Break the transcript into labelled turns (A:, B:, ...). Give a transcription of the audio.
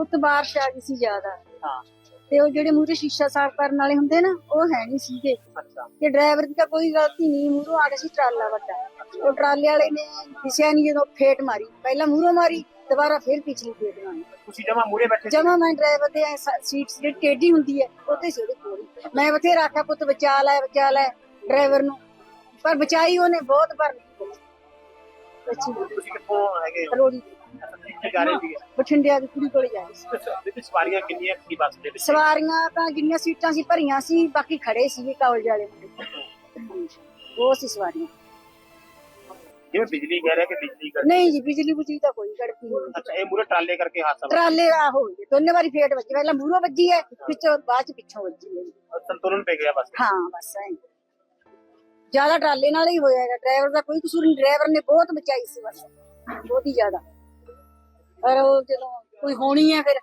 A: ਪੁੱਤ ਬਾਰਿਸ਼ ਆ ਗਈ ਸੀ ਜ਼ਿਆਦਾ
B: ਹਾਂ
A: ਤੇ ਉਹ ਜਿਹੜੇ ਮੂਹਰੇ ਸ਼ੀਸ਼ਾ ਸਾਫ਼ ਕਰਨ ਵਾਲੇ ਹੁੰਦੇ ਨਾ ਉਹ ਹੈ ਨਹੀਂ ਸੀਗੇ
B: ਅੱਛਾ
A: ਤੇ ਡਰਾਈਵਰ ਦੀ ਤਾਂ ਕੋਈ ਗਲਤੀ ਨਹੀਂ, ਮੂਹਰੋਂ ਆ ਗਿਆ ਸੀ ਟਰਾਲਾ ਵੱਡਾ। ਉਹ ਟਰਾਲੇ ਵਾਲੇ ਨੇ ਦਿਸਿਆ ਨਹੀਂ, ਜਦੋਂ ਫੇਟ ਮਾਰੀ ਪਹਿਲਾਂ ਮੂਹਰੋਂ ਮਾਰੀ, ਦੁਬਾਰਾ ਫਿਰ ਪਿਛਲੀ ਫੇਟ ਮਾਰੀ।
B: ਤੁਸੀਂ ਜਮਾ ਮੂਰੇ ਬੈਠੇ ਸੀ?
A: ਜਮਾ ਮੈਂ ਡਰਾਈਵਰ ਦੇ ਸੀਟ ਜਿਹੜੀ ਟੇਢੀ ਹੁੰਦੀ ਹੈ ਉਹਦੇ ਸੀ ਉਹਦੇ ਕੋਲ। ਮੈਂ ਬਥੇਰਾ ਆਖਿਆ ਪੁੱਤ ਬਚਾ ਲੈ ਡਰਾਈਵਰ ਨੂੰ, ਪਰ ਬਚਾਈ ਉਹਨੇ ਬਹੁਤ, ਪਰ
B: ਤੁਸੀਂ ਕਿੱਥੋਂ ਹੈਗੇ ਹੋ?
A: ਰੋੜੀ
B: ਕਿੱਥੇ ਜਾ ਰਹੇ ਸੀਗੇ?
A: ਬਠਿੰਡਿਆਂ ਦੀ ਕੁੜੀ ਕੋਲ ਜਾ ਰਹੀ ਸੀ।
B: ਬੀਬੀ ਸਵਾਰੀਆਂ ਕਿੰਨੀਆਂ ਸੀ ਬੱਸ ਦੇ ਵਿੱਚ?
A: ਸਵਾਰੀਆਂ ਤਾਂ ਜਿੰਨੀਆਂ ਸੀਟਾਂ ਸੀ ਭਰੀਆਂ ਸੀ, ਬਾਕੀ ਖੜੇ ਸੀਗੇ ਕਾਲਜ ਵਾਲੇ ਮੁੰਡੇ, ਉਹ ਸੀ ਸਵਾਰੀਆਂ।
B: ਜਿਵੇਂ ਬਿਜਲੀ ਕਹਿ ਰਿਹਾ ਕਿ ਬਿਜਲੀ ਕਰ
A: ਨਹੀਂ ਜੀ, ਬਿਜਲੀ ਤਾਂ ਕੋਈ ਗੜਪੀ ਨਹੀਂ।
B: ਅੱਛਾ, ਇਹ ਮੂਰੇ ਟਰਾਲੇ ਕਰਕੇ ਹਾਦਸਾ ਹੋਇਆ।
A: ਟਰਾਲੇ ਦਾ ਹੋ ਗਏ ਦੋਨੇ ਵਾਰੀ ਫੇਟ ਵੱਜੀ, ਪਹਿਲਾਂ ਮੂਹਰੋਂ ਵੱਜੀ ਹੈ, ਪਿੱਛੋਂ ਬਾਅਦ ਚ ਪਿੱਛੋਂ ਵੱਜੀ ਹੈ।
B: ਸੰਤੁਲਨ ਪੈ ਗਿਆ ਬਸ।
A: ਹਾਂ ਬਸ ਐ ਜਿਆਦਾ ਟਰਾਲੇ ਨਾਲ ਹੀ ਹੋਇਆ ਹੈਗਾ, ਡਰਾਈਵਰ ਦਾ ਕੋਈ ਕਸੂਰ ਨਹੀਂ, ਡਰਾਈਵਰ ਨੇ ਬਹੁਤ ਬਚਾਈ ਸੀ ਬਸ, ਬਹੁਤ ਹੀ ਜ਼ਿਆਦਾ। ਪਰ ਉਹ ਜਦੋਂ ਕੋਈ ਹੋਣੀ ਹੈ ਫਿਰ